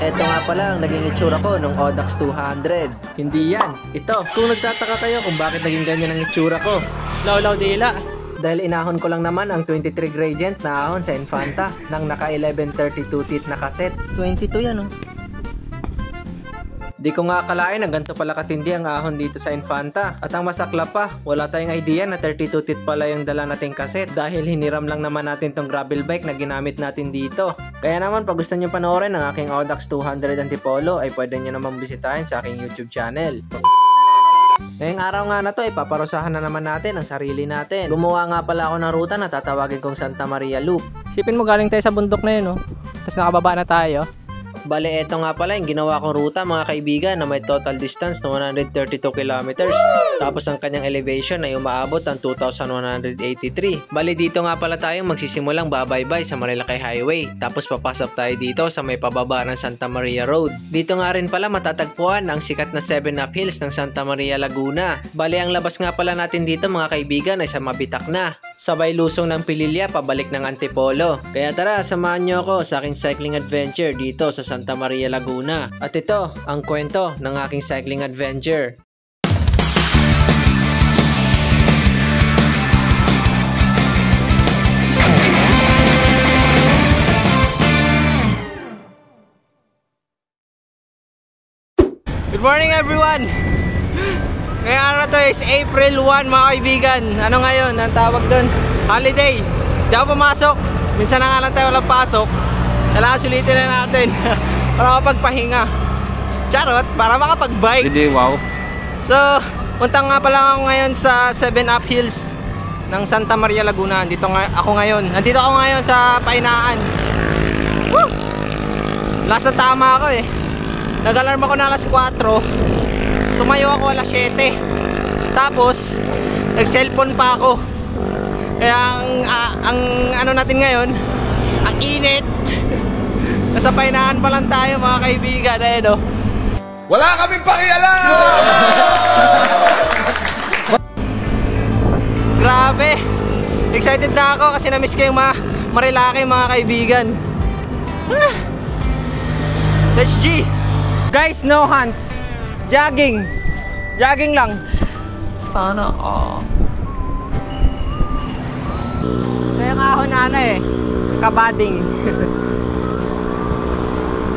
Eto nga pala ang naging itsura ko nung Audax 200. Hindi yan, ito. Kung nagtataka kayo kung bakit naging ganyan ang itsura ko, Law dila. dahil inahon ko lang naman ang 23 gradient na ahon sa Infanta ng naka 1132 teeth na cassette. 22 yan, oh. Di ko nga akalain na ganito pala katindi ang ahon dito sa Infanta. At ang masakla pa, wala tayong idea na 32 teeth pala yung dala nating cassette dahil hiniram lang naman natin tong gravel bike na ginamit natin dito. Kaya naman pag gusto nyo panoorin ang aking Audax 200 Antipolo ay pwede nyo naman bisitahin sa aking YouTube channel. Ngayong araw nga na to, ipaparusahan na naman natin ang sarili natin. Gumawa nga pala ako ng ruta na tatawagin kong Santa Maria Loop. Sipin mo galing tayo sa bundok na yun, oh. Tapos nakababa na tayo. Bale, eto nga pala yung ginawa kong ruta mga kaibigan na may total distance na 132 kilometers. Tapos ang kanyang elevation ay umaabot ang 2,183. Bale, dito nga pala tayong magsisimulang babaybay sa Marilaki Highway. Tapos papasok tayo dito sa may pababa ng Santa Maria Road. Dito nga rin pala matatagpuan ang sikat na 7-up hills ng Santa Maria Laguna. Bale, ang labas nga pala natin dito mga kaibigan ay sa Mabitak na. Sabay lusong ng Pililya pabalik ng Antipolo. Kaya tara, samahan nyo ako sa aking cycling adventure dito sa Santa Maria Laguna. At ito ang kwento ng aking cycling adventure. Good morning, everyone! Ngayong araw to is April 1, mga kaibigan. Ano ngayon? Ang tawag doon? Holiday. Di ako pumasok. Minsan na nga lang tayo walang pasok. Kailangan sulitin na natin para makapagpahinga. Charot, para makapag-bike. Hindi, wow. So, punta nga pala ako ngayon sa 7-up hills ng Santa Maria Laguna. Nandito ako ngayon sa Painaan. Woo! Last na tama ako eh. Nag-alarm ako na alas 4. Tumayo ako alas 7. Tapos nag-cellphone pa ako. Kaya ang ano natin ngayon, ang init. Nasa Painaan pa lang tayo mga kaibigan. Ayun, oh. Wala kaming pakialam! Grabe. Excited na ako kasi na-miss ko yung Marilaki mga kaibigan. Let's G. Guys, no hands. Jogging. Jogging lang. Sana all. Kaya nga ako na eh. Kabading.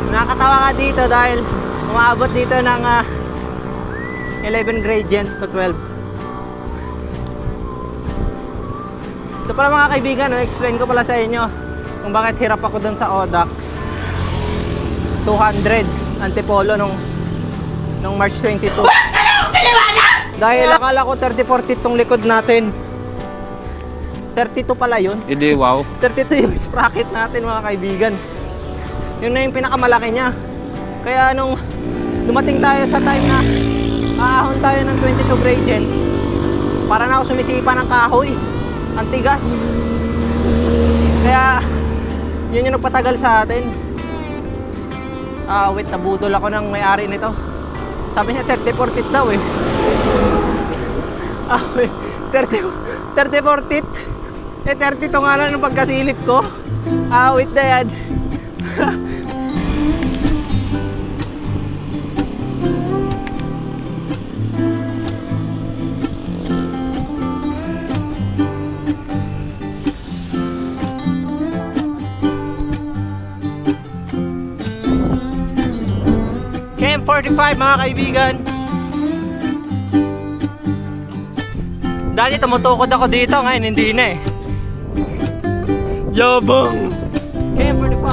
Nakakatawa nga dito dahil umaabot dito ng 11 gradient to 12. Ito pala mga kaibigan, no? Explain ko pala sa inyo kung bakit hirap ako dun sa Audax 200 Antipolo nung March 22. Dahil akala ko 30-40 tong likod natin. 32 pala yun. Hindi, wow. 32 yung sprocket natin mga kaibigan. Yun na yung pinakamalaki niya. Kaya nung dumating tayo sa time na aahon tayo ng 22 gradient, para na ako sumisipa ng kahoy. Ang tigas. Kaya yun yung nagpatagal sa atin. Wait, nabudol ako ng may-ari nito. Sabi niya 30-40 daw eh. Wait, 30-40. 32 nga lang ng pagkasilip ko. Wait na yan. KM45 mga kaibigan. Dati tumutukod ako dito, ngayon hindi na eh. Yabang! KM45.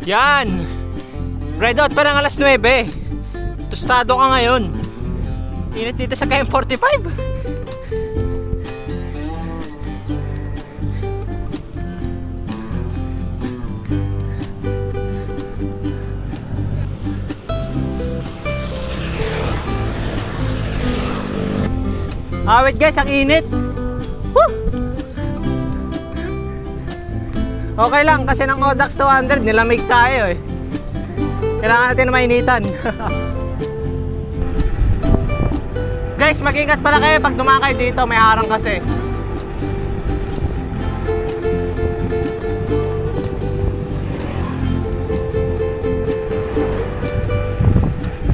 Yan! Red out pa ng alas 9. Tostado ka ngayon. Init dito sa KM45. Wait guys, ang init. Woo! Okay lang kasi ng Audax 200 nilamig tayo eh. Kailangan natin mainitan. Guys, mag-ingat pala kayo pag dumakay dito, may harang kasi.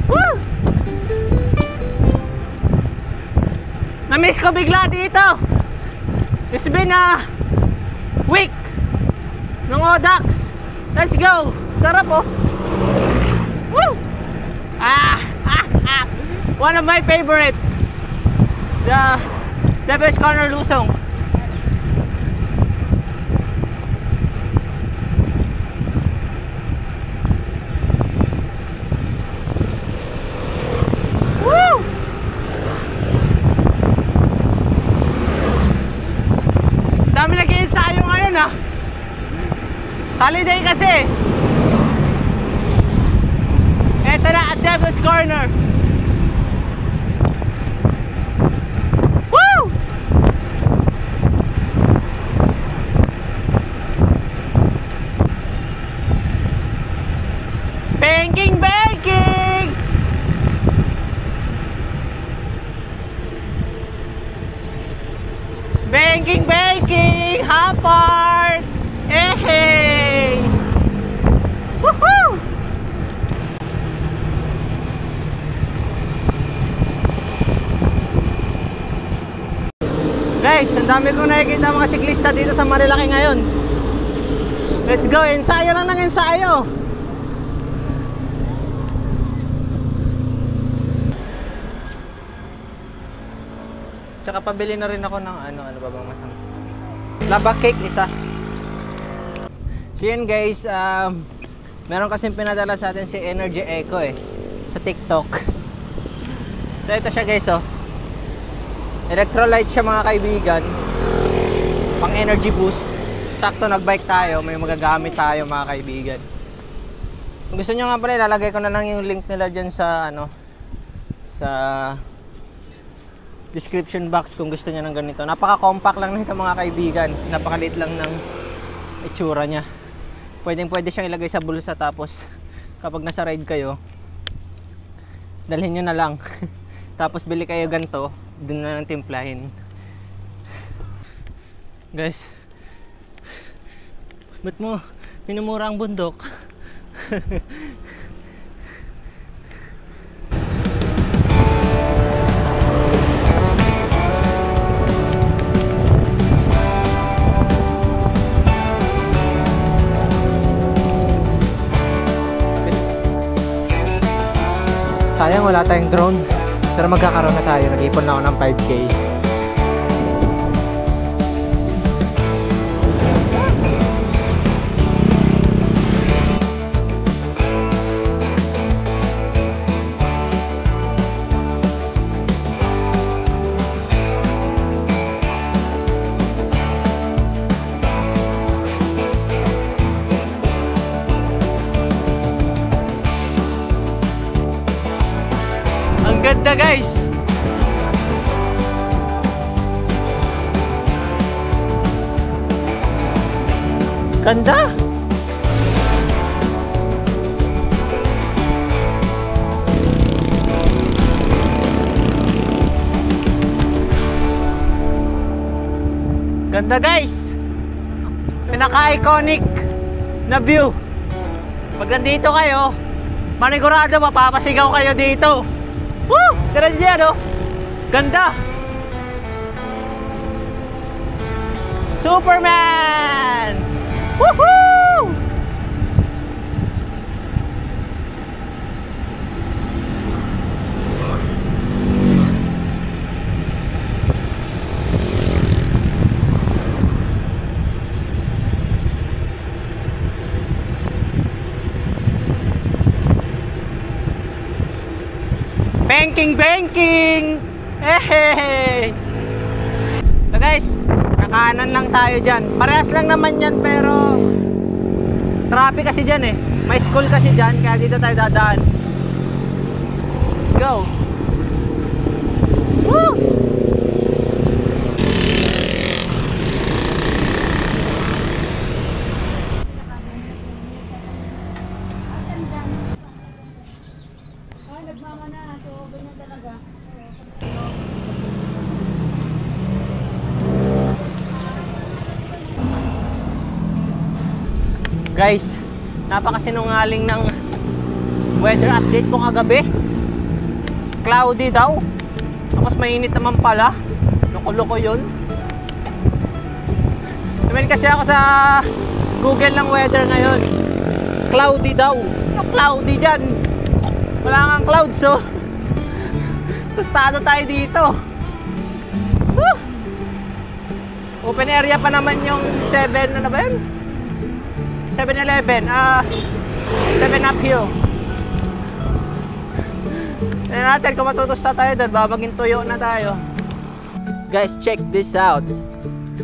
Woo! Na-miss ko bigla dito. It's been a week ng Odax. Let's go. Sarap oh. Woo! One of my favorite. The Devil's Corner Lusong. Woo! Dami nag-iensayo ngayon ah. Holiday kasi. Eto na at Devil's Corner. Woo! Banking, banking! Banking, banking! Hapart! Hey! Woohoo! Guys, ang dami kong nakikita mga siklista dito sa Marilaki ngayon. Let's go, ensayo lang ng ensayo. Tsaka pabili na rin ako ng ano ba bang masama? Lava cake isa. So yun guys, meron kasing pinadala sa atin si Energy Eco sa TikTok. So ito siya guys oh. Electrolyte siya mga kaibigan. Pang energy boost. Sakto nagbike tayo, may magagamit tayo mga kaibigan. Kung gusto nyo nga pala, ilalagay ko na lang yung link nila dyan sa sa description box kung gusto niya ng ganito. Napaka-compact lang nito mga kaibigan. Napakaliit lang ng itsura niya. Pwede siyang ilagay sa bulsa tapos kapag nasa ride kayo, dalhin nyo na lang. Tapos bili kayo ganito, doon na lang timplahin. Guys, ba't mo minumura ang bundok? Sayang wala tayong drone. Pero magkakaroon na tayo. Nag-ipon na ako ng 5K. Ganda guys. Ganda. Ganda guys. Pinaka-iconic na view. Pag nandito kayo, manigurado mapapasigaw kayo dito. Woo! Tara dyan, oh! Ganda! Superman! Woohoo! Banking! Hey! So guys, kakanan lang tayo dyan. Parehas lang naman yan pero traffic kasi dyan May school kasi dyan kaya dito tayo dadaan. Let's go! Woo! Ay, nagmama na. So, ganyan talaga. Guys, napakasinungaling ng weather update ko kagabi. Cloudy daw. Tapos mainit naman pala. Loko-loko yun. Naman kasi ako sa Google ng weather ngayon. Cloudy daw. Ano cloudy dyan? Wala kang clouds, so tostado tayo dito. Woo! Open area pa naman yung 7, ano ba yun? 7-Eleven, 7 uphill. Tignan natin kung matutusta tayo doon. Babaging tuyo na tayo. Guys, check this out.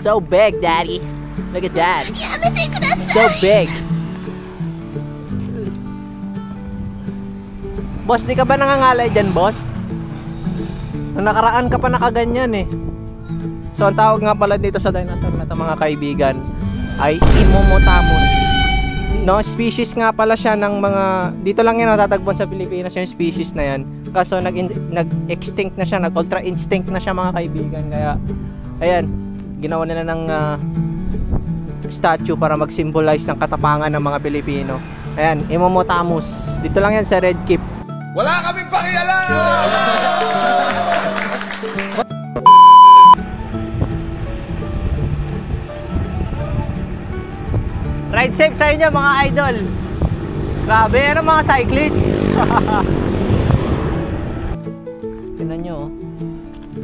So big, Daddy. Look at that. So big. Boss, di ka ba nangangalay dyan, boss? Nung nakaraan ka pa nakaganyan eh. So, ang tawag nga pala dito sa dinosaur na ito, mga kaibigan, ay Imomotamus. No, species nga pala siya ng mga, dito lang yan natatagpuan sa Pilipinas yung species na yan. Kaso nag-extinct na siya, nag-ultra instinct na siya, mga kaibigan. Kaya, ayan, ginawa nila ng statue para mag-symbolize ng katapangan ng mga Pilipino. Ayan, Imomotamus. Dito lang yan sa Red Keep. Wala kaming pakialam! Ride safe sa inyo, mga idol. Grabe, ano mga cyclist? Tingnan nyo,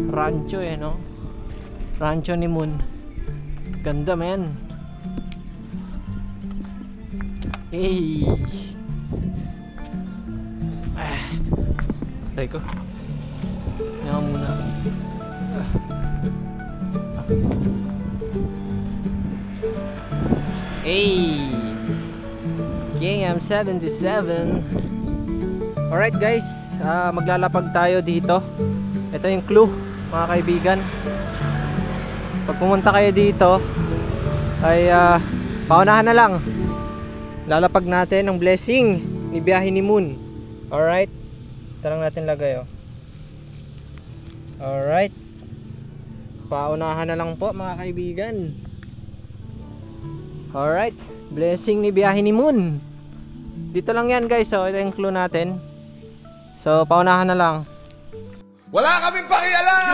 rancho eh, no? Rancho ni Moon. Ganda, men. Hey. Try ko. Yan muna. Hey! King M77. Alright guys, maglalapag tayo dito. Ito yung clue, mga kaibigan. Pag pumunta kayo dito ay paunahan na lang. Lalapag natin ang blessing ni biyahe ni Moon. Alright, ito lang natin lagay oh. Alright, paunahan na lang po, mga kaibigan. Alright, blessing ni biyahe ni Moon. Dito lang yan guys, so ito yung clue natin. So paunahan na lang. Wala kaming pakialam!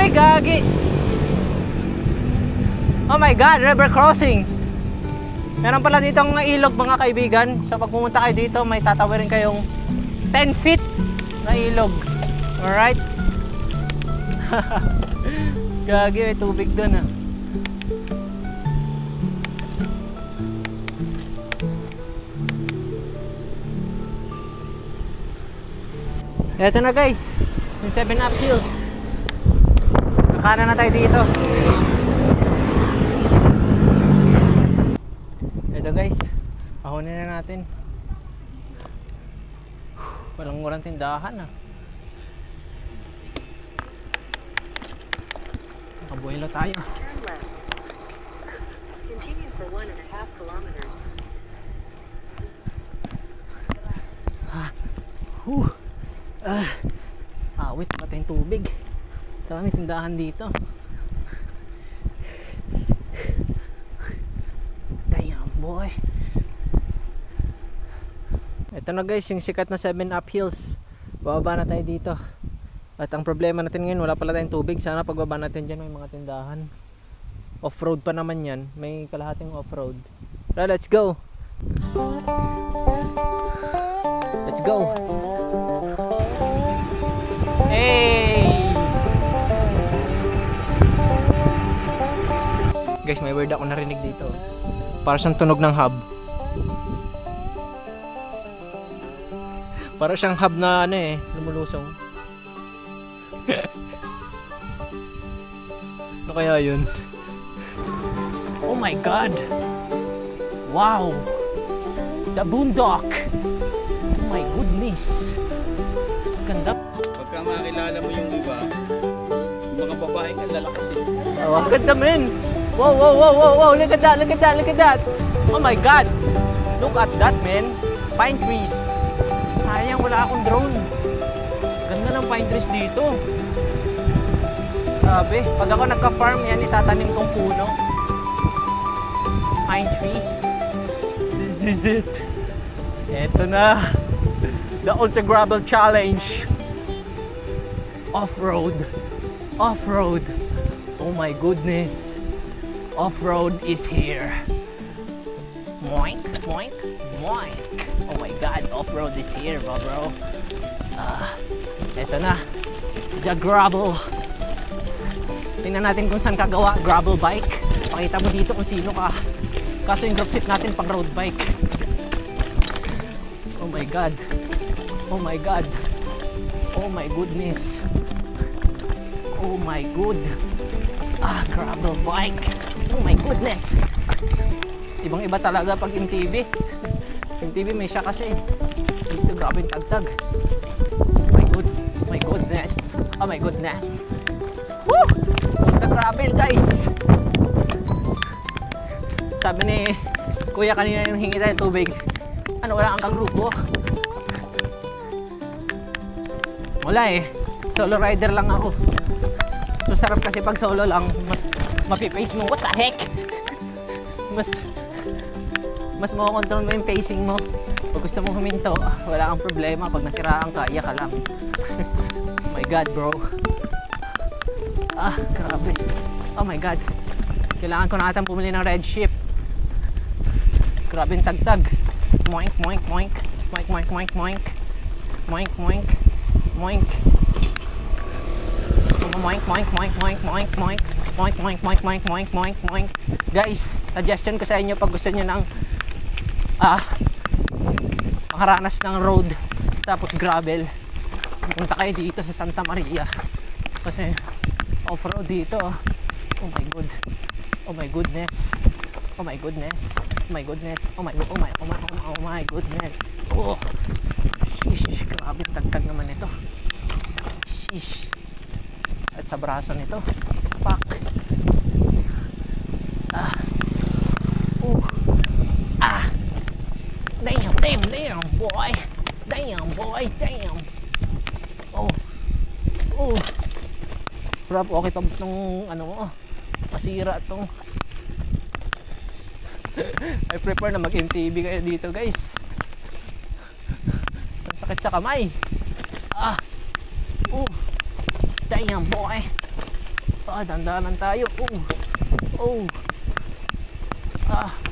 Gagi. Oh my god, river crossing. Meron pala ditong ilog, mga kaibigan. So pag pumunta kayo dito, may tatawirin kayong 10 feet na ilog. Alright. Gagi, may tubig dun ah. Eto na guys, yung 7 up hills. Kanan na tayo dito. Ito guys, ahonin na natin. Walang tindahan ah. Nakabuelo tayo. Turn left. Continue for 1.5 kilometers. Awit pati yung tubig. May tindahan dito. Damn boy. Ito na guys, yung sikat na 7 up hills. Bababa na tayo dito. At ang problema natin ngayon, wala pala tayong tubig. Sana pagbaba natin dyan may mga tindahan. Off-road pa naman yan. May kalahating off-road. Right, let's go. Let's go. Hey! Guys, may word ako narinig dito. Para siyang tunog ng hub. Para siyang hub na ano eh, lumulusong. Ano kaya yun? Oh my God! Wow! The boondock! Oh my goodness! Ganda! Pagka makilala mo yung iba, yung mga babae ang lalakasin. Oh, ang ganda men! Wow, wow, wow, wow, wow! Look at that, look at that, look at that! Oh my God! Look at that, man! Pine trees! Sayang, wala akong drone. Ganda ng pine trees dito. Grabe. Pag ako nagka-farm, yan itatanim kong puno. Pine trees. This is it. Eto na. The Ultra Gravel Challenge. Off-road. Off-road. Oh my goodness. Off-road is here. Moink, moink, moink. Oh my God, off-road is here, bro. Eto na. The gravel. Tingnan natin kung saan kagawa. Gravel bike. Pakita mo dito kung sino ka. Kaso yung drop seat natin pang road bike. Oh my God. Oh my God. Oh my goodness. Oh my good. Gravel bike. Oh my goodness. Ibang iba talaga pag MTB. MTB may siya kasi. Dito grabe yung tagtag. Oh my good. Oh my goodness. Oh my goodness. Woo! Nag-gravel guys. Sabi ni Kuya kanina yung hingi tayo tubig. Ano, wala kang kagrupo? Wala eh. Solo rider lang ako. So sarap kasi pag solo lang, mas mapipace mo. What the heck? Mas makokontrol mo yung pacing mo. Pag gusto mong huminto, wala kang problema. Pag nasiraan ka, iya ka lang. Oh my God, bro. Grabe. Oh my God. Kailangan ko na atang pumili ng red ship. Grabe yung tagtag. Moink, moink, moink. Moink, moink, moink, moink. Moink, moink. Moink. Moink, moink, moink, moink, moink, moink. Moink, moink, moink, moink, moink, moink, moink. Guys, suggestion ko sa inyo pag gusto nyo ng makaranas ng road tapos gravel, punta kayo dito sa Santa Maria kasi off-road dito. Oh my God. Oh my goodness. Oh my goodness. Oh my goodness. Oh my goodness. Oh. Sheesh, grabe tagtag naman ito. Sheesh. At sa braso nito. Pak. Damn, boy. Damn, boy. Damn. Oh. Rob, okay pa itong ano mo. Masira itong. I prefer na mag-MTB kayo dito, guys. Ang sakit sa kamay. Damn, boy. Dandanan tayo.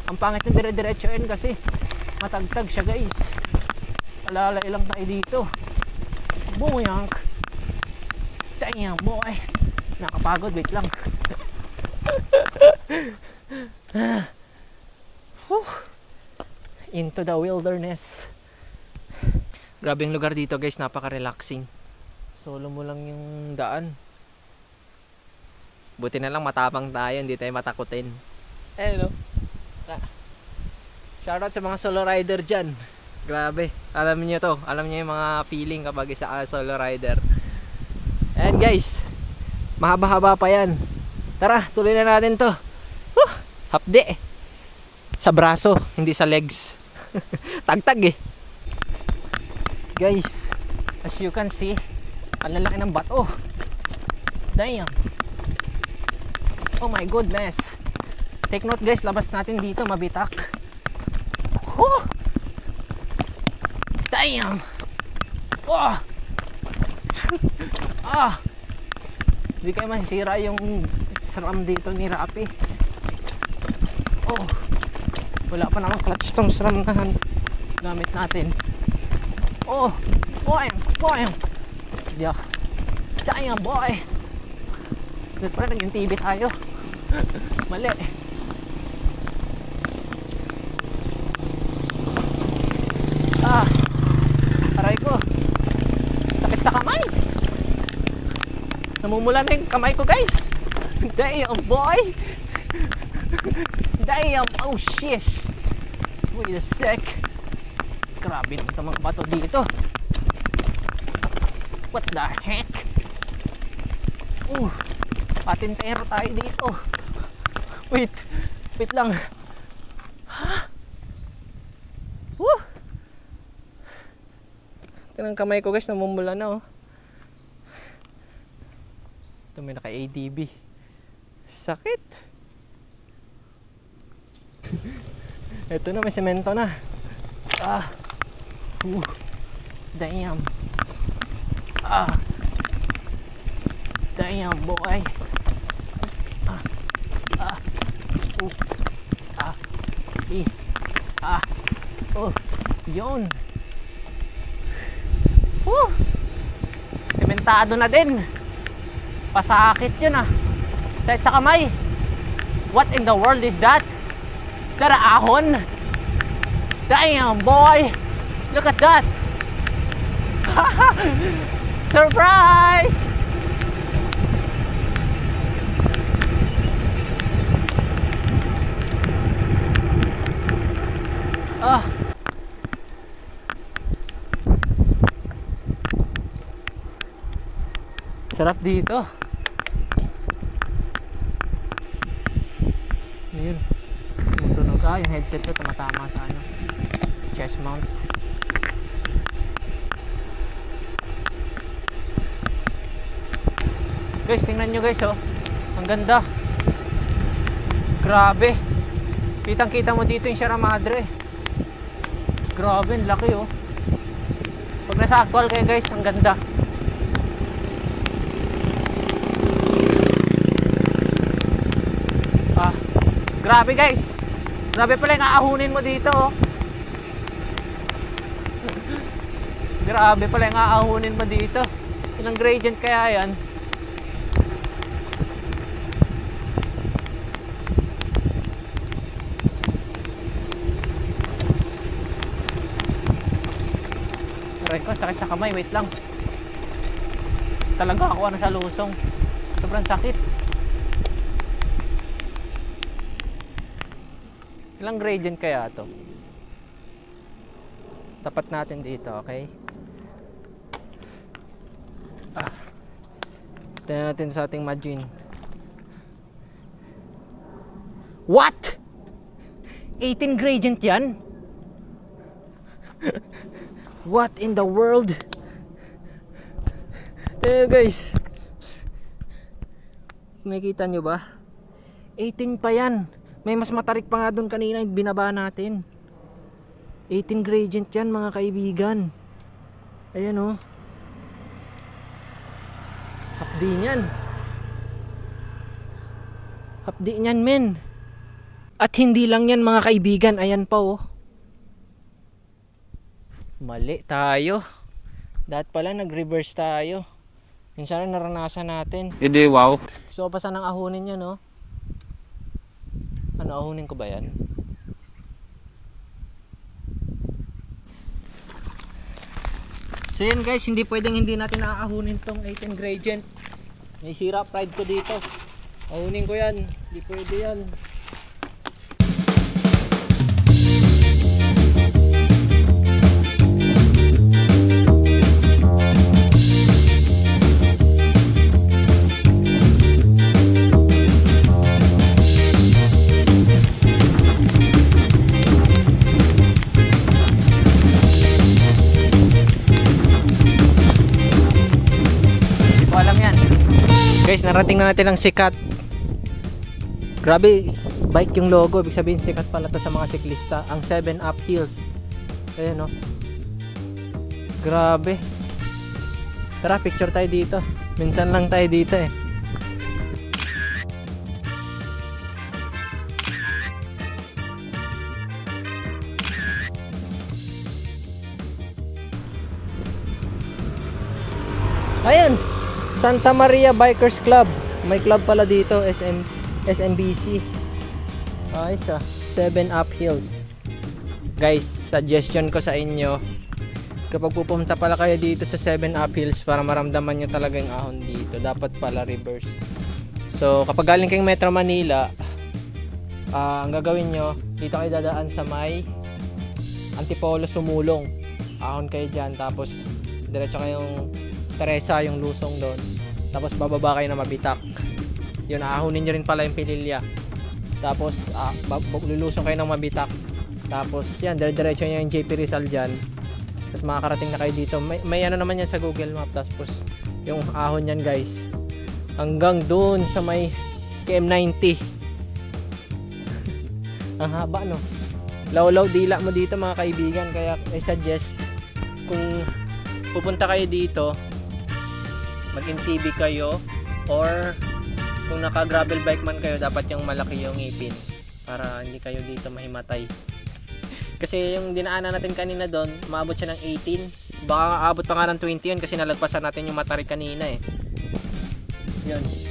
Ang pangit ng dire-diretso yun kasi matagtag siya, guys. Alalay lang tayo dito. Boyank. Damn, boy. Nakapagod, wait lang. Into the wilderness. Grabe yung lugar dito, guys. Napaka-relaxing. Solo mo lang yung daan. Buti na lang matapang tayo, hindi tayo matakutin. No? Shoutout sa mga solo rider dyan. Grabe, alam niyo to. Alam niyo yung mga feeling kapag isa ka solo rider. And guys, mahaba-haba pa yan. Tara, tuloy na natin to. Hapde. Sa braso, hindi sa legs. Tagtag eh. Guys, as you can see, ang lalaki ng bato. Damn. Oh my goodness. Take note guys, labas natin dito, mabitak. Damn. Hindi kayo masira yung SRAM dito ni Rappi. Wala pa namang clutch tong SRAM na gamit natin. Boy. Yeah. Damn, boy. Ba't pa rin yung TV tayo? Mali. Aray ko. Sakit sa kamay. Namumulan na yung kamay ko, guys. Damn, boy. Damn, oh shish. Wait a sec. Grabe dito mga bato dito. What the heck? Patintero tayo dito. Wait lang. Woo! Ito ng kamay ko, guys, namumula na, oh. Ito may naka-ADB. Sakit. Ito na, may semento na. Damn. Damn, boy. Yun. Sementado na din. Pasakit yun, Sakit sa kamay. What in the world is that? Is that a ahon? Damn, boy. Look at that. Surprise! Sarap dito. Ayun. Tumutunog yung headset ko tumatama sa chest mount. Guys, tingnan nyo, guys, ang ganda. Grabe. Kitang kita mo dito yung Sierra Madre. Grabe, ang laki, Pag nasa actual kayo, guys, ang ganda. Grabe, guys. Grabe pala yung aahunin mo dito, Grabe pala yung aahunin mo dito. Ilang gradient kaya yan? Aray ko, sakit sa kamay. Wait lang. Talaga ako sa lusong. Sobrang sakit. Ilang gradient kaya to? Tapat natin dito, okay? Tignan natin sa ating machine. What? 18 gradient yan? What in the world? Guys, nakikita nyo ba? 18 pa yan. May mas matarik pa nga doon kanina yung binaba natin. 18 gradient yan, mga kaibigan. Ayan, Hapdi niyan. Hapdi niyan, men. At hindi lang yan, mga kaibigan. Ayan pa, Mali tayo. Dapat pala nag-reverse tayo. Minsan na naranasan natin. Hindi, wow. So, pasan ang ahunin yan, Ano, ahunin ko ba yan? So yan, guys, hindi pwedeng hindi natin aahunin tong 18 gradient. May sira pride ko dito. Ahunin ko yan. Hindi pwede yan. Guys, narating na natin ang sikat. Grabe, bike yung logo. Ibig sabihin sikat pala to sa mga siklista. Ang 7-Up Hills. Ayan, Grabe. Tara, picture tayo dito. Minsan lang tayo dito, Ayan, Santa Maria Bikers Club. May club pala dito, SMBC. Ayos, 7-Up Hills. Guys, suggestion ko sa inyo, kapag pupunta pala kayo dito sa 7 Up Hills, para maramdaman nyo talaga yung ahon dito, dapat pala reverse. So kapag galing kayong Metro Manila, ang gagawin nyo, dito kayo dadaan sa may Antipolo Sumulong, ahon kayo dyan, tapos diretso kayong Teresa, yung lusong doon, tapos bababa kayo na Mabitak, yun, ahonin nyo rin pala yung Pililya, tapos lulusong kayo ng Mabitak, tapos yan, diretso nyo yung JP Rizal dyan, tapos makakarating na kayo dito. May ano naman yan sa Google Map, tapos yung ahon yan guys hanggang doon sa may KM90. Ang haba, no? Law dila mo dito mga kaibigan, kaya I suggest kung pupunta kayo dito, mag-MTB kayo, or kung naka gravel bike man kayo, dapat yung malaki yung ngipin para hindi kayo dito mahimatay. Kasi yung dinaanan natin kanina doon, maabot siya ng 18, baka aabot pa nga ng 20 yun kasi nalagpasan natin yung Matarik kanina eh.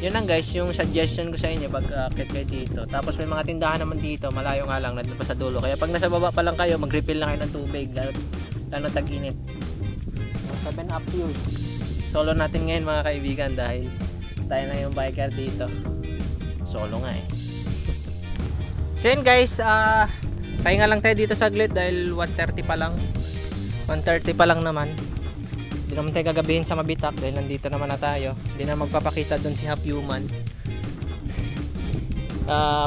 Yun lang guys, yung suggestion ko sa inyo pag akit kayo dito. Tapos may mga tindahan naman dito, malayo nga lang, nandun pa sa dulo. Kaya pag nasa baba pa lang kayo, mag-refill lang kayo ng tubig, lalo tag-init. 7 Up Hills. Solo natin ngayon mga kaibigan dahil tayo na yung biker dito. Solo nga eh. So yun guys, pahinga lang tayo dito saglit dahil 1:30 pa lang. 1:30 pa lang naman. Hindi naman tayo gagabihin sa Mabitak dahil nandito naman na tayo. Hindi na magpapakita dun si Half Human.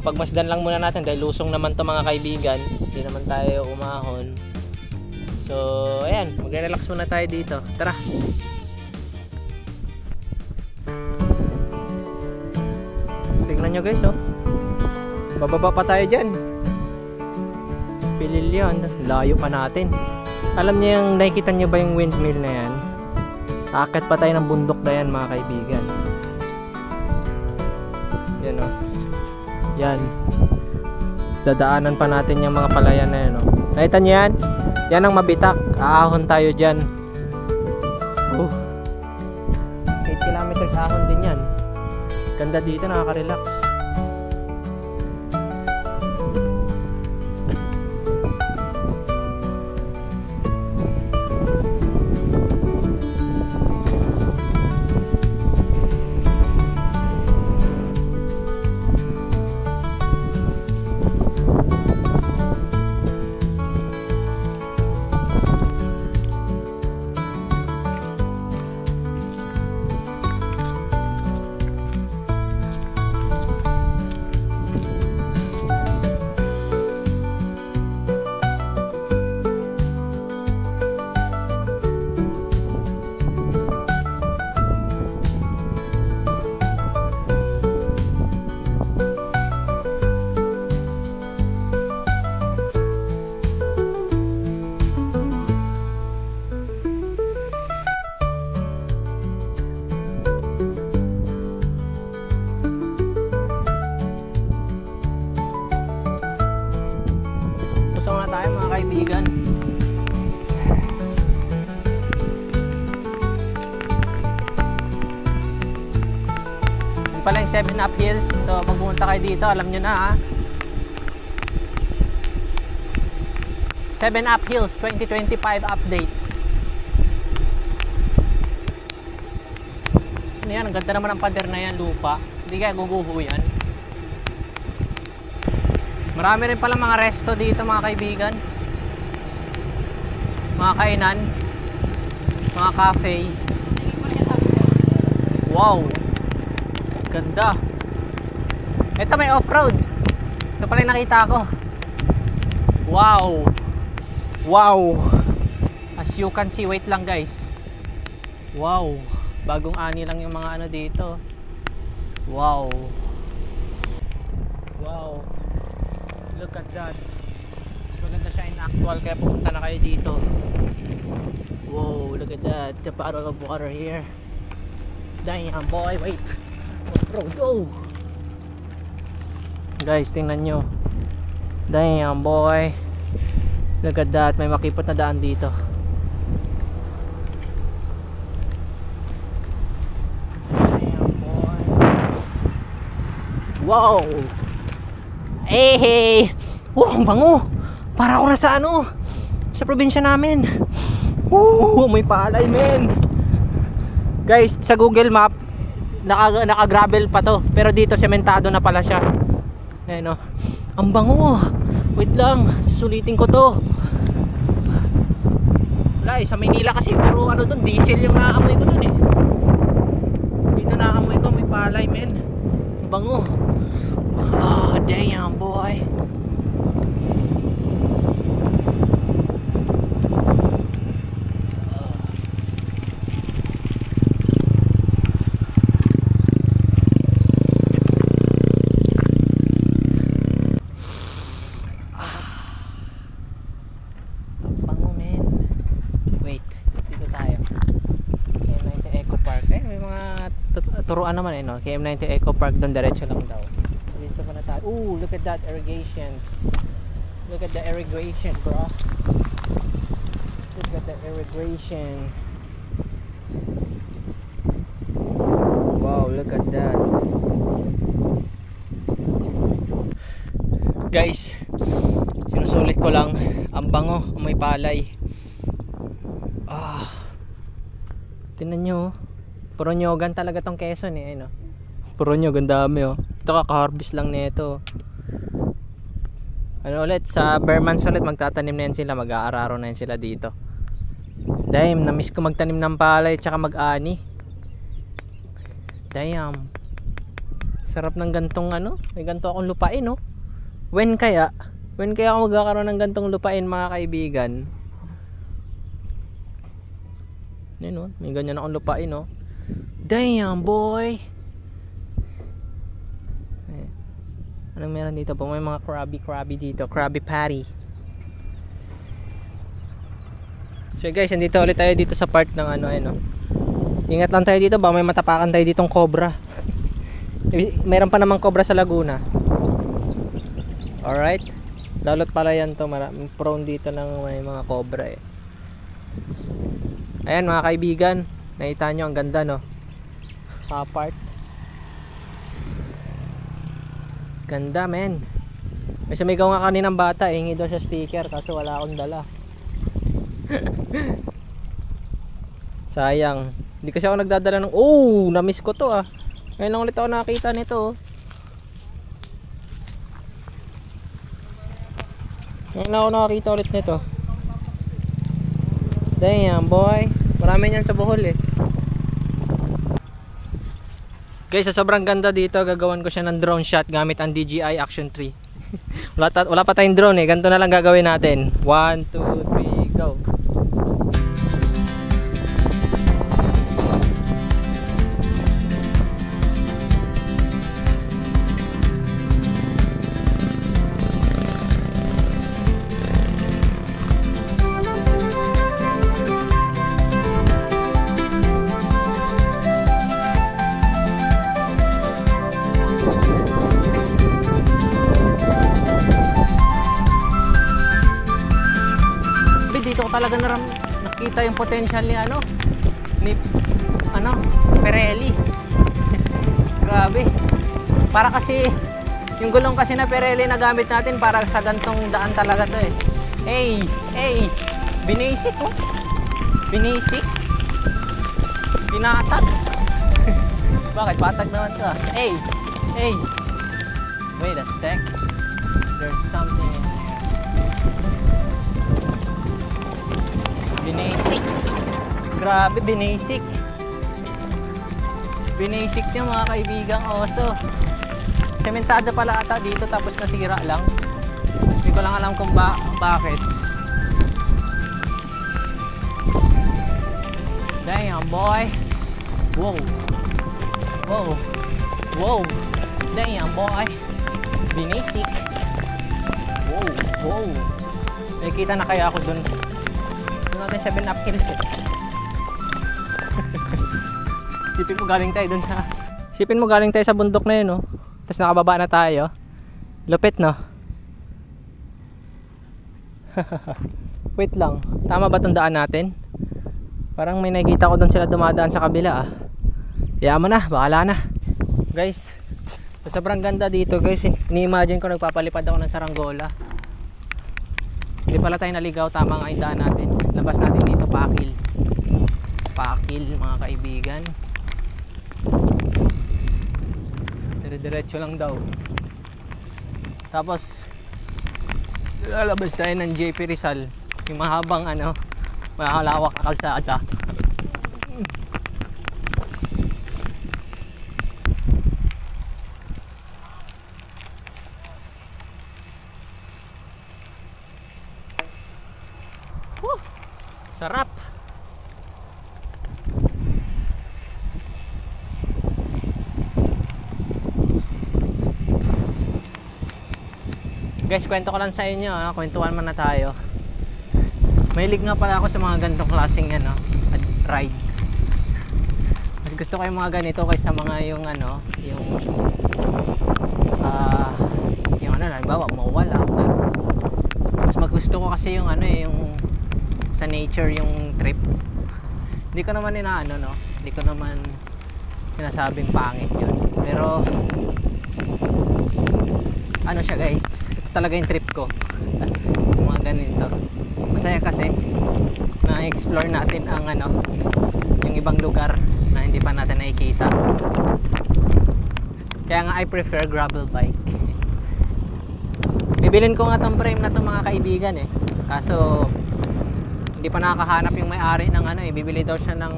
Pagmasdan lang muna natin dahil lusong naman to mga kaibigan. Hindi naman tayo umahon. So ayan, magre-relax muna tayo dito. Tara. Tingnan nyo guys, oh. Bababa pa tayo dyan. Pililyan, layo pa natin. Alam niyo yung nakikita niyo ba yung windmill na yan? Akit pa tayo ng bundok na yan mga kaibigan. Yan o. Yan. Dadaanan pa natin yung mga palayan na yan o. Nakita niyo yan? Yan ang Mabitak. Aahon tayo dyan. 8 kilometers ahon din yan. Ganda dito, nakaka-relax. Kaibigan, yun pala yung 7 Up Hills. So pag pumunta kayo dito, alam nyo na 7 Up Hills 2025 update. Ano yan, ang ganda naman ang pader na yan, lupa. Hindi kaya guguho yan. Marami rin pala mga resto dito mga kaibigan, mga kainan, mga cafe. Wow, ganda. Ito may off-road. Ito pala yung nakita ko. Wow, wow. As you can see, wait lang guys. Wow, bagong ani lang yung mga ano dito. Wow, wow, look at that. Maganda siya in actual, kaya pumunta na kayo dito. Wow, look at that, the bottle of water here. Damn boy, wait. Bro, go. Guys, tingnan nyo. Damn boy, look at that, may makipot na daan dito. Damn boy. Wow. Hey. Wow, ang bango. Para ako na sa ano, sa probinsya namin. May palay, men. Guys, sa Google Map naka-gravel pa to, pero dito sementado na pala siya. Ayun, oh. Ang bango. Wait lang, susulitin ko to. Guys, sa Maynila kasi puro ano doon, diesel yung naaamoy ko doon eh. Dito naaamoy ko may palay, men. Ang bango. Oh, damn boy. Turuan naman eh, no? KM90 Eco Park doon, diretso lang daw. Dito pa na tayo. Ooh, look at that irrigations. Look at the irrigation, bro. Look at the irrigation. Wow, look at that. Guys, sinusulit ko lang. Ang bango, may palay. Tingnan nyo, puro nyogan talaga tong Quezon eh, no? Puro nyog, ang dami oh. Ito kaka-harvest lang nito. Ano ulit, sa Bermans ulit magtatanim na yan sila, mag-aararo na yan sila dito. Damn, na-miss ko magtanim ng palay tsaka mag-ani. Damn. Sarap ng gantong ano, may ganto akong lupain, no? When kaya ako magkakaroon ng gantong lupain, mga kaibigan? Yan, no? May ganyan akong lupain, no? Damn boy. Anong meron dito po? May mga crabby dito, crabby patty. So guys, nandito ulit tayo dito sa part ng ano, no? Ingat lang tayo dito, ba may matapakan tayo ditong cobra. Meron pa namang cobra sa Laguna. Alright, lalot pala yan to, maraming prone dito ng may mga cobra eh. Ayan mga kaibigan, nakita nyo ang ganda, no? Part ganda, men. May sumigaw nga kaninang bata, hingi daw siya sticker kaso wala akong dala. Sayang, hindi kasi ako nagdadala ng... Oh, na-miss ko to ah. Ngayon lang ulit ako nakakita nito. Ngayon lang ako nakakita ulit nito. Damn boy, marami niyan sa Bohol eh. Guys, sa sobrang ganda dito, gagawin ko siya ng drone shot gamit ang DJI Action 3. wala pa tayong drone eh, ganito na lang gagawin natin. 1, 2, 3, go. Dito ko talaga nakita yung potential ni Pirelli. Grabe. Para kasi yung gulong kasi na Pirelli na gamit natin para sa gantong daan talaga to eh. Hey, binasic oh. Binasic. Binatag. Bakit patag naman to? Hey. Wait a sec. There's something in here. Binasic. Grabe, binasic. Binasic niya mga kaibigang oso. Sementado pala ata dito tapos nasira lang. Hindi ko lang alam kung bakit. Damn boy. Wow. Damn boy. Binasic. Wow. Nakikita na kaya ako dun. Natin 7 up hills eh. Sipin mo galing tayo sa bundok na yun, no? Tapos nakababa na tayo. Lupit, no? Wait lang, tama ba itong daan natin? Parang may nakikita ko doon sila dumadaan sa kabila ah. Hayaan mo na, bahala na. Guys, sobrang ganda dito guys. Ni-imagine ko nagpapalipad ako ng saranggola. Hindi pala tayo naligaw, tama nga yung daan natin. Paglabas natin dito, Pakil. Pakil, mga kaibigan. Dire-diretso lang daw. Tapos lalabas tayo ng JP Rizal, yung mahabang mahalawak na kalsada. Sarap. Guys, kwento ko lang sa inyo, kwentuhan muna tayo. Mahilig nga pala ako sa mga ganitong klaseng ride. Mas gusto ko yung mga ganito kaysa mga yung halimbawa mawala. Mas magusto ko kasi yung yung sa nature yung trip. Hindi ko naman hindi ko naman sinasabing pangit yun. Pero siya guys, ito talaga yung trip ko. Mga ganito. Masaya kasi na-explore natin ang yung ibang lugar na hindi pa natin nakikita. Kaya nga I prefer gravel bike. Bibilin ko nga tong frame na to, mga kaibigan kaso hindi pa nakakahanap yung may-ari ng bibili daw siya ng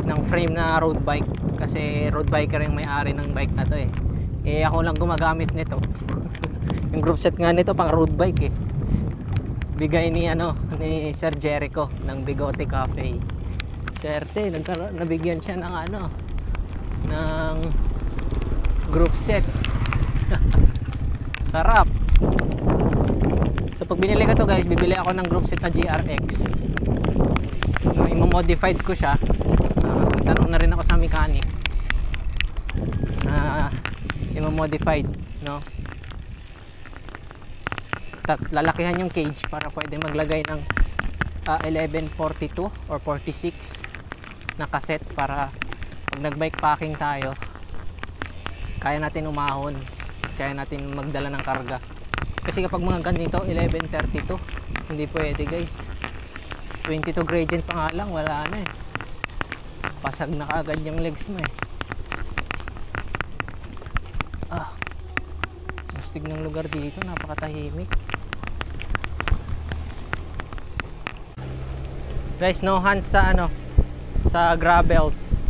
ng frame na road bike kasi road biker yung may-ari ng bike na to ako lang gumagamit nito. Yung group set nga nito pang road bike bigay ni Sir Jericho ng Bigote Cafe. Swerte, nabigyan siya ng ng group set. Sarap. So pag binili ko to guys, bibili ako ng group set na GRX. I-modified ko siya. Tanong na rin ako sa mechanic. I-modified, lalakihan yung cage para pwede maglagay ng 1142 or 46 na cassette para pag nag-bike packing tayo, kaya natin umahon, kaya natin magdala ng karga. Kasi kapag mga ganito 1132 hindi pwede guys. 22 gradient pa nga lang, wala na pasag na kaagad yung legs mo Mustig ng lugar dito, napakatahimik guys. No hands sa sa gravels.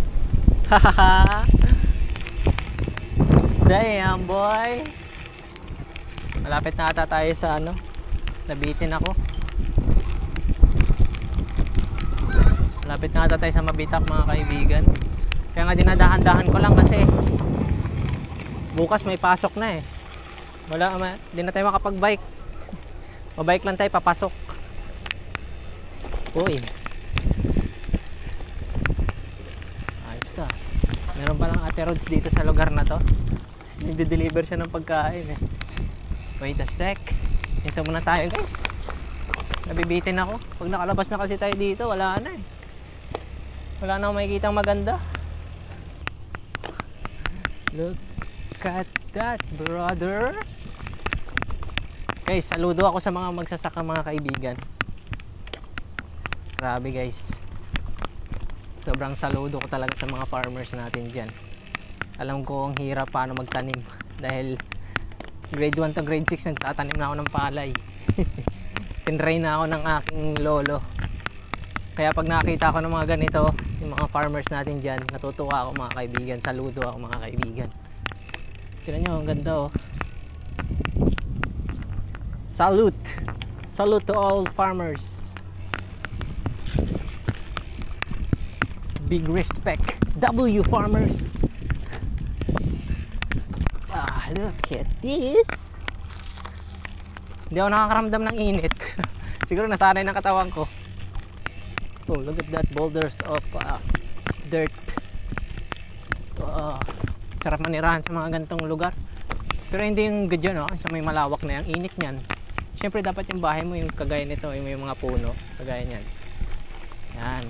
Damn boy, malapit na ata tayo sa nabitin ako. Malapit na ata tayo sa Mabitak, mga kaibigan. Kaya nga dinadahan-dahan ko lang kasi bukas may pasok na hindi na tayo makapag-bike. Mabike lang tayo papasok. Uy, ayos ta. Meron palang Ate Rods dito sa lugar na to. Nagde-deliver siya ng pagkain Wait a sec. Ito muna tayo guys. Nabibitin ako. Pag nakalabas na kasi tayo dito, wala na wala na akong makikitang maganda. Look at that, brother. Guys, saludo ako sa mga magsasaka, mga kaibigan. Grabe guys, sobrang saludo ko talaga sa mga farmers natin dyan. Alam ko ang hirap paano magtanim dahil grade 1 to grade 6 nagtatanim na ako ng palay. Tinry na ako ng aking lolo. Kaya pag nakita ko ng mga ganito, yung mga farmers natin dyan, natutuwa ako, mga kaibigan. Saludo ako, mga kaibigan. Tignan nyo, ang ganda Salute to all farmers. Big respect, W farmers. Look at this. Hindi ako nakakaramdam ng init. Siguro nasanay ng katawan ko. Oh, look at that, boulders of dirt. Sarap manirahan sa mga ganitong lugar. Pero hindi yung gadyo, sa may malawak na yung init niyan. Siyempre dapat yung bahay mo yung kagaya nito, yung may mga puno, kagaya niyan. Yan.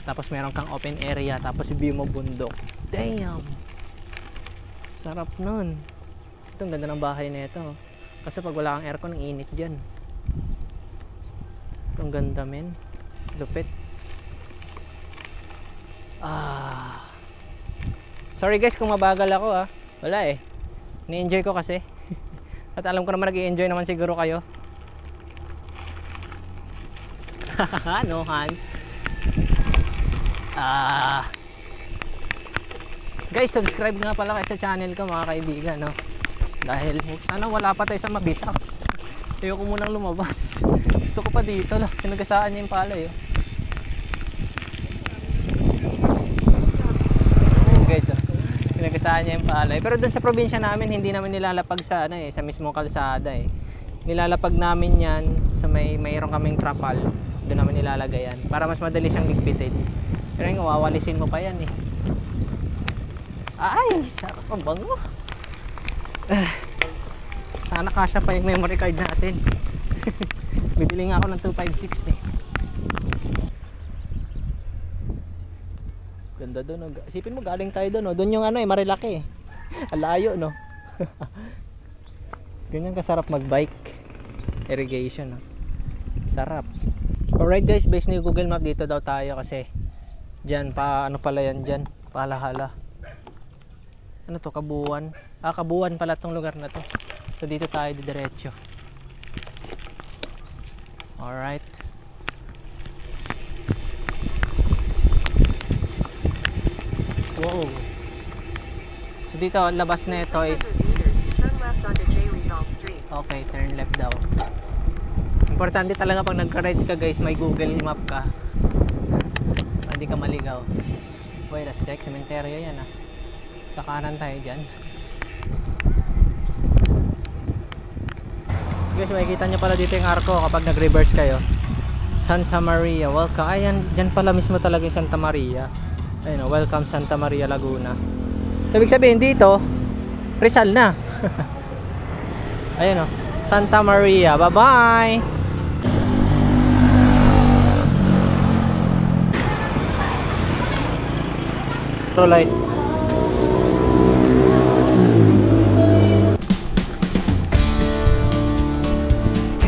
Tapos meron kang open area, tapos view mo bundok. Damn! Sarap nun. Ito, ang ganda ng bahay nito. Kasi pag wala kang aircon, ang init dyan. Ang ganda, men. Lupit. Sorry guys kung mabagal ako Wala ni-enjoy ko kasi. At alam ko naman nag-i-enjoy naman siguro kayo. No hands. Guys, subscribe nga pala kayo sa channel ko mga kaibigan, no? Dahil sana wala pa tayo sa mabitak. Ayoko munang lumabas. Gusto ko pa dito, sinagasaan niya yung palay, guys, sinagasaan niya yung palay. Pero dun sa probinsya namin, hindi namin nilalapag sa sa mismong kalsada Nilalapag namin yan sa mayroon kaming trapal. Doon namin nilalagay yan para mas madali siyang ligpitin. Pero yung wawalisin mo pa yan Ay, sarap ang bango. Sana kasya pa yung memory card natin. Bibili nga ako ng 256 Ganda doon. Isipin mo galing tayo doon Doon yung Marilaki Alayo Ganyan kasarap magbike. Irrigation Sarap. Alright guys, based na yung Google Map, dito daw tayo kasi dyan pala yan dyan, Palahala. Ano to, Kabuuan? Kabuuan pala tong lugar na to. So dito tayo diretso. Alright. Wow. So dito, labas na ito is Turn left onto J. Rizal Street. okay, turn left daw. Importante talaga pag nagka-rides ka guys, may Google Map ka. Hindi ka maligaw. Wait a sec, cementerio yan Sa kanan tayo dyan. Guys, makikita nyo pala dito yung arko kapag nag-reverse kayo. Santa Maria, welcome. Ayan, dyan pala mismo talaga yung Santa Maria. Ayun welcome Santa Maria Laguna. So, ibig sabihin dito, Rizal na. Ayun Santa Maria, bye bye. Light.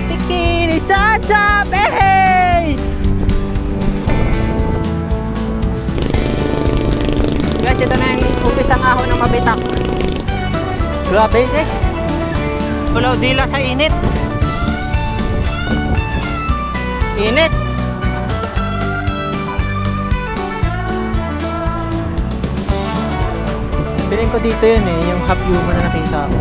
Bikini sa top, hey! Guys, ito na yung umpisang ahon ng mabitak. Grabe guys. Wala dila sa init. Init. Piling ko dito yun yung half human na nakita ko.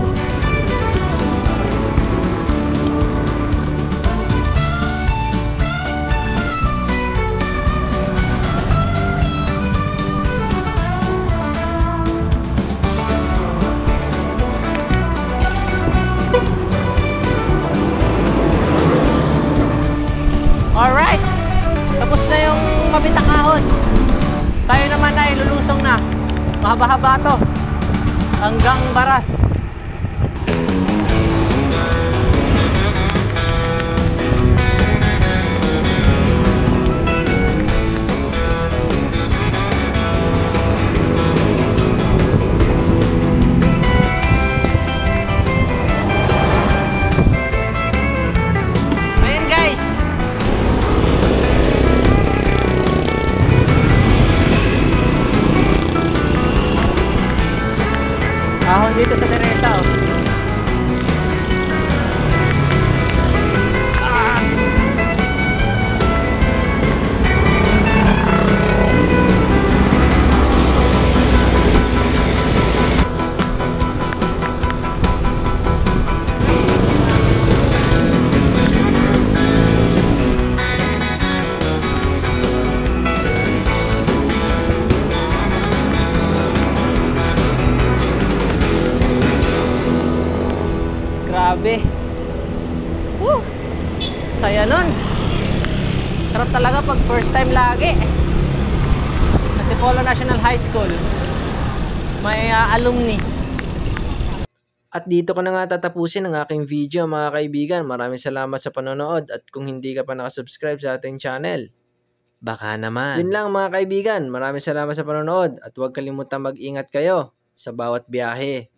Alright! Tapos na yung mabitakahon. Tayo naman ay lulusong na. Mahaba-haba to. Hanggang Baras. Ayan guys. Ahon dito sa Teresa Grabe. Saya nun. Sarap talaga pag first time lagi. Antipolo National High School. May alumni. At dito ko na nga tatapusin ang aking video mga kaibigan. Maraming salamat sa panonood at kung hindi ka pa nakasubscribe sa ating channel, baka naman. Yun lang mga kaibigan. Maraming salamat sa panonood at huwag kalimutan mag-ingat kayo sa bawat biyahe.